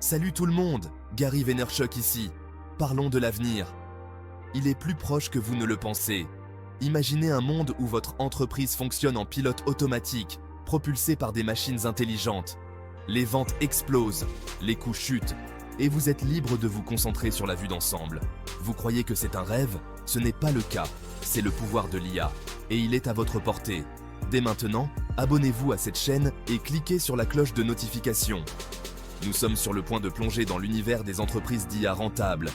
Salut tout le monde, Gary Vaynerchuk ici. Parlons de l'avenir. Il est plus proche que vous ne le pensez. Imaginez un monde où votre entreprise fonctionne en pilote automatique, propulsé par des machines intelligentes. Les ventes explosent, les coûts chutent, et vous êtes libre de vous concentrer sur la vue d'ensemble. Vous croyez que c'est un rêve? Ce n'est pas le cas. C'est le pouvoir de l'IA, et il est à votre portée. Dès maintenant, abonnez-vous à cette chaîne et cliquez sur la cloche de notification. Nous sommes sur le point de plonger dans l'univers des entreprises d'IA rentables.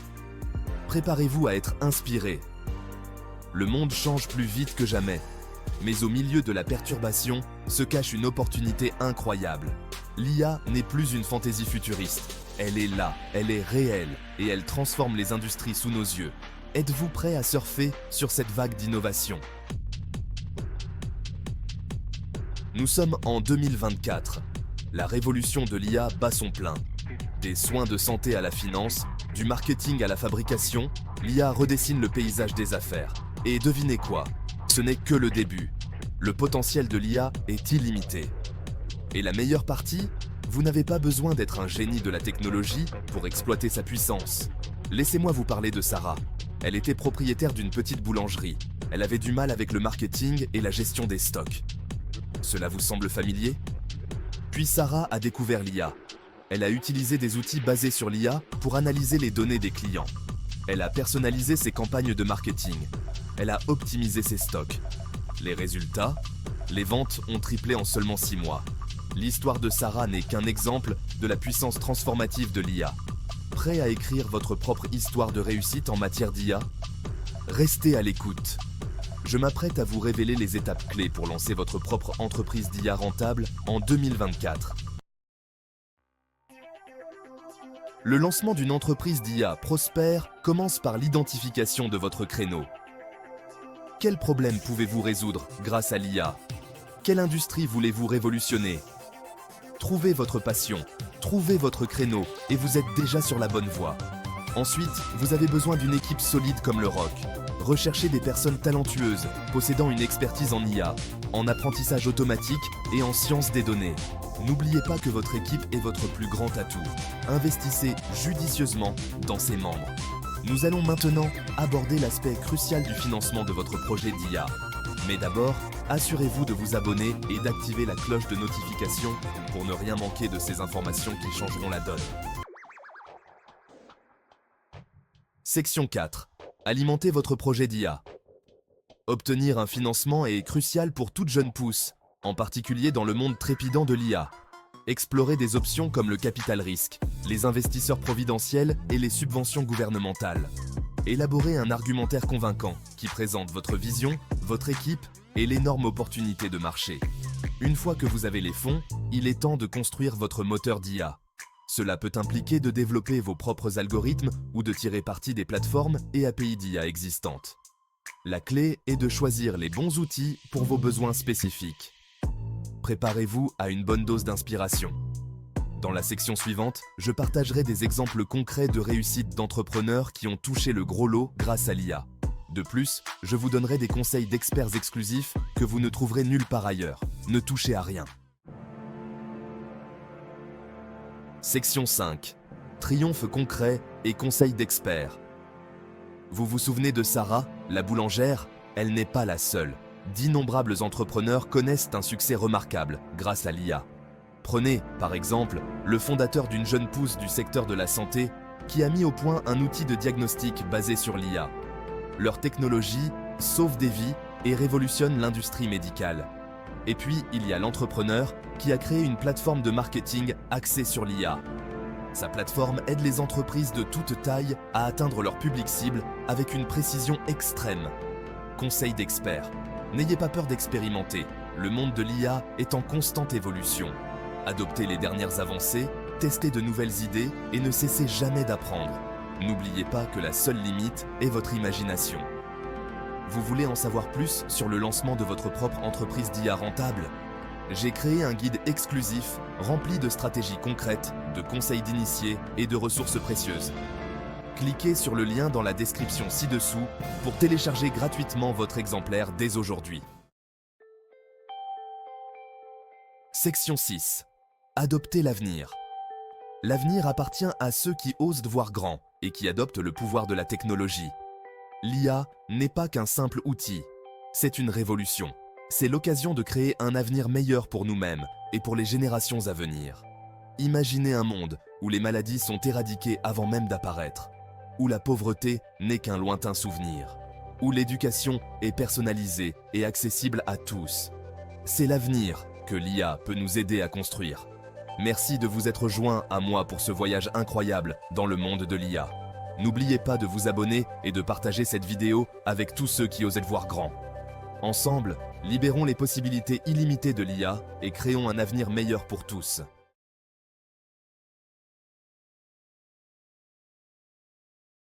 Préparez-vous à être inspiré. Le monde change plus vite que jamais, mais au milieu de la perturbation se cache une opportunité incroyable. L'IA n'est plus une fantaisie futuriste. Elle est là, elle est réelle et elle transforme les industries sous nos yeux. Êtes-vous prêt à surfer sur cette vague d'innovation? Nous sommes en 2024. La révolution de l'IA bat son plein. Des soins de santé à la finance, du marketing à la fabrication, l'IA redessine le paysage des affaires. Et devinez quoi? Ce n'est que le début. Le potentiel de l'IA est illimité. Et la meilleure partie? Vous n'avez pas besoin d'être un génie de la technologie pour exploiter sa puissance. Laissez-moi vous parler de Sarah. Elle était propriétaire d'une petite boulangerie. Elle avait du mal avec le marketing et la gestion des stocks. Cela vous semble familier? Puis Sarah a découvert l'IA. Elle a utilisé des outils basés sur l'IA pour analyser les données des clients. Elle a personnalisé ses campagnes de marketing. Elle a optimisé ses stocks. Les résultats? Les ventes ont triplé en seulement 6 mois. L'histoire de Sarah n'est qu'un exemple de la puissance transformative de l'IA. Prêt à écrire votre propre histoire de réussite en matière d'IA? Restez à l'écoute. Je m'apprête à vous révéler les étapes clés pour lancer votre propre entreprise d'IA rentable en 2024. Le lancement d'une entreprise d'IA prospère commence par l'identification de votre créneau. Quel problème pouvez-vous résoudre grâce à l'IA? Quelle industrie voulez-vous révolutionner? Trouvez votre passion, trouvez votre créneau et vous êtes déjà sur la bonne voie. Ensuite, vous avez besoin d'une équipe solide comme le ROC. Recherchez des personnes talentueuses, possédant une expertise en IA, en apprentissage automatique et en sciences des données. N'oubliez pas que votre équipe est votre plus grand atout. Investissez judicieusement dans ses membres. Nous allons maintenant aborder l'aspect crucial du financement de votre projet d'IA. Mais d'abord, assurez-vous de vous abonner et d'activer la cloche de notification pour ne rien manquer de ces informations qui changeront la donne. Section 4. Alimentez votre projet d'IA. Obtenir un financement est crucial pour toute jeune pousse, en particulier dans le monde trépidant de l'IA. Explorez des options comme le capital risque, les investisseurs providentiels et les subventions gouvernementales. Élaborez un argumentaire convaincant qui présente votre vision, votre équipe et l'énorme opportunité de marché. Une fois que vous avez les fonds, il est temps de construire votre moteur d'IA. Cela peut impliquer de développer vos propres algorithmes ou de tirer parti des plateformes et API d'IA existantes. La clé est de choisir les bons outils pour vos besoins spécifiques. Préparez-vous à une bonne dose d'inspiration. Dans la section suivante, je partagerai des exemples concrets de réussite d'entrepreneurs qui ont touché le gros lot grâce à l'IA. De plus, je vous donnerai des conseils d'experts exclusifs que vous ne trouverez nulle part ailleurs. Ne touchez à rien. Section 5. Triomphe concret et conseils d'experts. Vous vous souvenez de Sarah, la boulangère? Elle n'est pas la seule. D'innombrables entrepreneurs connaissent un succès remarquable grâce à l'IA. Prenez, par exemple, le fondateur d'une jeune pousse du secteur de la santé qui a mis au point un outil de diagnostic basé sur l'IA. Leur technologie sauve des vies et révolutionne l'industrie médicale. Et puis, il y a l'entrepreneur qui a créé une plateforme de marketing axée sur l'IA. Sa plateforme aide les entreprises de toute taille à atteindre leur public cible avec une précision extrême. Conseil d'experts. N'ayez pas peur d'expérimenter. Le monde de l'IA est en constante évolution. Adoptez les dernières avancées, testez de nouvelles idées et ne cessez jamais d'apprendre. N'oubliez pas que la seule limite est votre imagination. Vous voulez en savoir plus sur le lancement de votre propre entreprise d'IA rentable? J'ai créé un guide exclusif rempli de stratégies concrètes, de conseils d'initiés et de ressources précieuses. Cliquez sur le lien dans la description ci-dessous pour télécharger gratuitement votre exemplaire dès aujourd'hui. Section 6. Adopter l'avenir. L'avenir appartient à ceux qui osent voir grand et qui adoptent le pouvoir de la technologie. L'IA n'est pas qu'un simple outil, c'est une révolution. C'est l'occasion de créer un avenir meilleur pour nous-mêmes et pour les générations à venir. Imaginez un monde où les maladies sont éradiquées avant même d'apparaître, où la pauvreté n'est qu'un lointain souvenir, où l'éducation est personnalisée et accessible à tous. C'est l'avenir que l'IA peut nous aider à construire. Merci de vous être joints à moi pour ce voyage incroyable dans le monde de l'IA. N'oubliez pas de vous abonner et de partager cette vidéo avec tous ceux qui osent voir grand. Ensemble, libérons les possibilités illimitées de l'IA et créons un avenir meilleur pour tous.